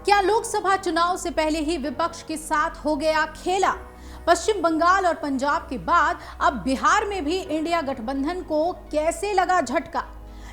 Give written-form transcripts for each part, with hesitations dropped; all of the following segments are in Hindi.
क्या लोकसभा चुनाव से पहले ही विपक्ष के साथ हो गया खेला? पश्चिम बंगाल और पंजाब के बाद अब बिहार में भी इंडिया गठबंधन को कैसे लगा झटका?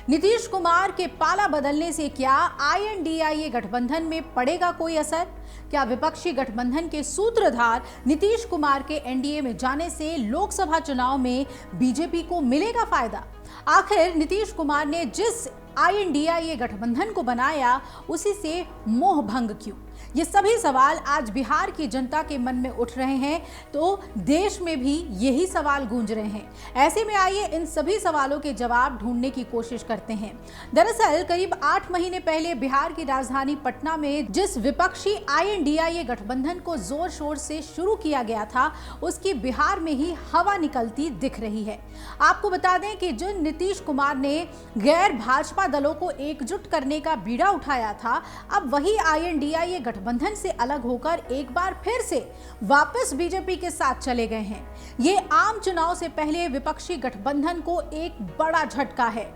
नीतीश कुमार के पाला बदलने से क्या आईएनडीआईए गठबंधन में पड़ेगा कोई असर? क्या विपक्षी गठबंधन के सूत्रधार नीतीश कुमार के एनडीए में जाने से लोकसभा चुनाव में बीजेपी को मिलेगा फायदा? आखिर नीतीश कुमार ने जिस आईएनडीआईए गठबंधन को बनाया उसी से मोह भंग क्यों? ये सभी सवाल आज बिहार की जनता के मन में उठ रहे हैं, तो देश में भी यही सवाल गूंज रहे हैं। ऐसे में आइए इन सभी सवालों के जवाब ढूंढने की कोशिश करते हैं। दरअसल करीब 8 महीने पहले बिहार की राजधानी पटना में जिस विपक्षी आईएनडीआईए गठबंधन को जोर शोर से शुरू किया गया था, उसकी बिहार में ही हवा निकलती दिख रही है। आपको बता दें कि जो नीतीश कुमार ने गैर भाजपा दलों को एकजुट करने का बीड़ा उठाया था, अब वही आईएनडीआईए गठबंधन से अलग होकर एक बार फिर से वापस बीजेपी के साथ चले गए हैं। ये आम चुनाव से पहले विपक्षी गठबंधन को एक बड़ा झटका है।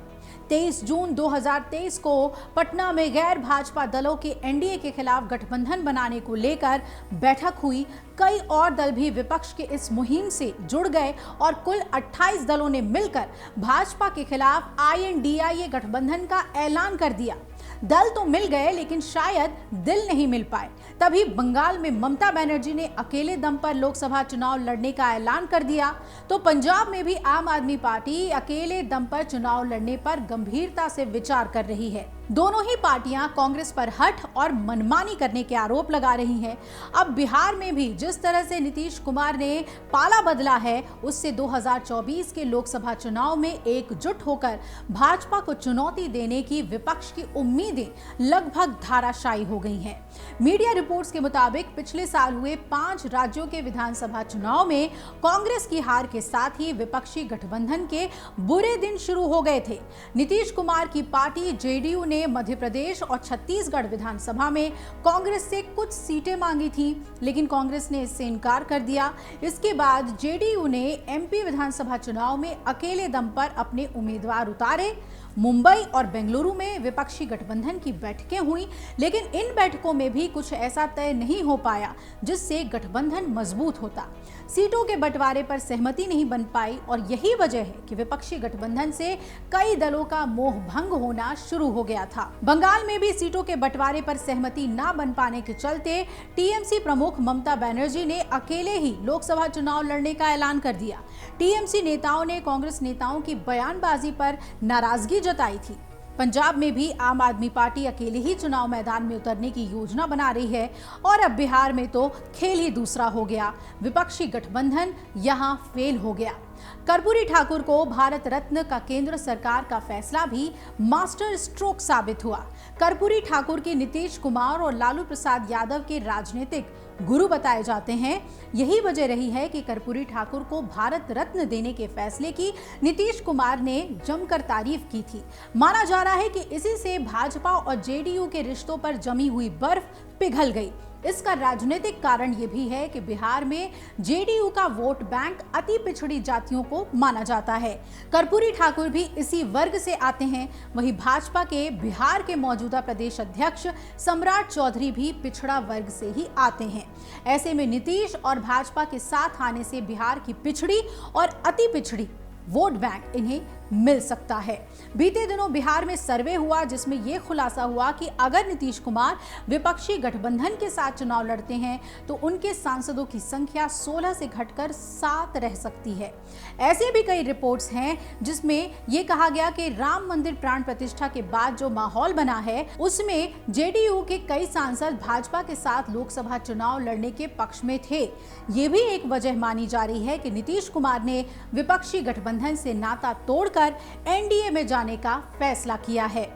23 जून 2023 को पटना में गैर भाजपा दलों के एनडीए के खिलाफ गठबंधन बनाने को लेकर बैठक हुई। कई और दल भी विपक्ष के इस मुहिम से जुड़ गए और कुल 28 दलों ने मिलकर भाजपा के खिलाफ आईएनडीआईए गठबंधन का ऐलान कर दिया। दल तो मिल गए, लेकिन शायद दिल नहीं मिल पाए। तभी बंगाल में ममता बनर्जी ने अकेले दम पर लोकसभा चुनाव लड़ने का ऐलान कर दिया, तो पंजाब में भी आम आदमी पार्टी अकेले दम पर चुनाव लड़ने पर गंभीरता से विचार कर रही है। दोनों ही पार्टियां कांग्रेस पर हठ और मनमानी करने के आरोप लगा रही हैं। अब बिहार में भी जिस तरह से नीतीश कुमार ने पाला बदला है, उससे 2024 के लोकसभा चुनाव में एकजुट होकर भाजपा को चुनौती देने की विपक्ष की उम्मीदें लगभग धराशायी हो गई हैं। मीडिया रिपोर्ट्स के मुताबिक पिछले साल हुए 5 राज्यों के विधानसभा चुनाव में कांग्रेस की हार के साथ ही विपक्षी गठबंधन के बुरे दिन शुरू हो गए थे। नीतीश कुमार की पार्टी जेडीयू ने मध्य प्रदेश और छत्तीसगढ़ विधानसभा में कांग्रेस से कुछ सीटें मांगी थी, लेकिन कांग्रेस ने इससे इनकार कर दिया। इसके बाद जेडीयू ने एमपी विधानसभा चुनाव में अकेले दम पर अपने उम्मीदवार उतारे। मुंबई और बेंगलुरु में विपक्षी गठबंधन की बैठकें हुई, लेकिन इन बैठकों में भी कुछ ऐसा तय नहीं हो पाया जिससे गठबंधन मजबूत होता। सीटों के बंटवारे पर सहमति नहीं बन पाई और यही वजह है कि विपक्षी गठबंधन से कई दलों का मोह भंग होना शुरू हो गया था। बंगाल में भी सीटों के बंटवारे पर सहमति न बन पाने के चलते टीएमसी प्रमुख ममता बनर्जी ने अकेले ही लोकसभा चुनाव लड़ने का ऐलान कर दिया। टीएमसी नेताओं ने कांग्रेस नेताओं की बयानबाजी पर नाराजगी जताई थी। पंजाब में भी आम आदमी पार्टी अकेले ही चुनाव मैदान में उतरने की योजना बना रही है और अब बिहार में तो खेल ही दूसरा हो गया। विपक्षी गठबंधन यहां फेल हो गया। कर्पूरी ठाकुर को भारत रत्न का केंद्र सरकार का फैसला भी मास्टर स्ट्रोक साबित हुआ। कर्पूरी ठाकुर की नीतीश कुमार और लालू प्रसाद यादव के राजनीतिक गुरु बताए जाते हैं। यही वजह रही है कि कर्पूरी ठाकुर को भारत रत्न देने के फैसले की नीतीश कुमार ने जमकर तारीफ की थी। माना जा रहा है कि इसी से भाजपा और जेडीयू के रिश्तों पर जमी हुई बर्फ पिघल गई। इसका राजनीतिक कारण यह भी है कि बिहार में जेडीयू का वोट बैंक अति पिछड़ी जातियों को माना जाता है। कर्पूरी ठाकुर भी इसी वर्ग से आते हैं। वहीं भाजपा के बिहार के मौजूदा प्रदेश अध्यक्ष सम्राट चौधरी भी पिछड़ा वर्ग से ही आते हैं। ऐसे में नीतीश और भाजपा के साथ आने से बिहार की पिछड़ी और अति पिछड़ी वोट बैंक इन्हें मिल सकता है। बीते दिनों बिहार में सर्वे हुआ, जिसमें यह खुलासा हुआ कि अगर नीतीश कुमार विपक्षी गठबंधन के साथ चुनाव लड़ते हैं तो उनके सांसदों की संख्या 16 से घटकर 7 रह सकती है। ऐसे भी कई रिपोर्ट्स हैं जिसमें यह कहा गया कि राम मंदिर प्राण प्रतिष्ठा के बाद जो माहौल बना है, उसमें जेडीयू के कई सांसद भाजपा के साथ लोकसभा चुनाव लड़ने के पक्ष में थे। ये भी एक वजह मानी जा रही है कि नीतीश कुमार ने विपक्षी गठबंधन से नाता तोड़कर एनडीए में जाने का फैसला किया है।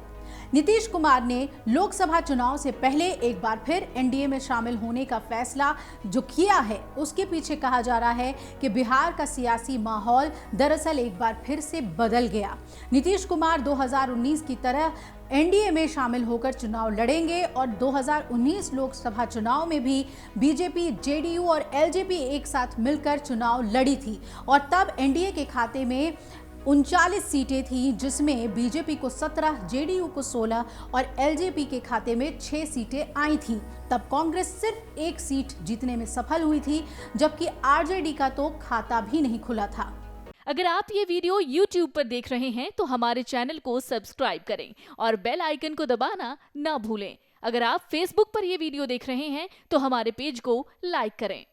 नीतीश कुमार ने लोकसभा चुनाव से पहले एक बार फिर एनडीए में शामिल होने का फैसला जो किया है, उसके पीछे कहा जा रहा है कि बिहार का सियासी माहौल दरअसल एक बार फिर से बदल गया। नीतीश कुमार 2019 की तरह एनडीए में शामिल होकर चुनाव लड़ेंगे और 2019 लोकसभा चुनाव में भी बीजेपी, जेडीयू और एलजेपी एक साथ मिलकर चुनाव लड़ी थी और तब एनडीए के खाते में 39 सीटें थी, जिसमें बीजेपी को 17, जेडीयू को 16 और एलजेपी के खाते में 6 सीटें आई थी। तब कांग्रेस सिर्फ 1 सीट जीतने में सफल हुई थी, जबकि आरजेडी का तो खाता भी नहीं खुला था। अगर आप ये वीडियो YouTube पर देख रहे हैं तो हमारे चैनल को सब्सक्राइब करें और बेल आइकन को दबाना ना भूलें। अगर आप Facebook पर ये वीडियो देख रहे हैं तो हमारे पेज को लाइक करें।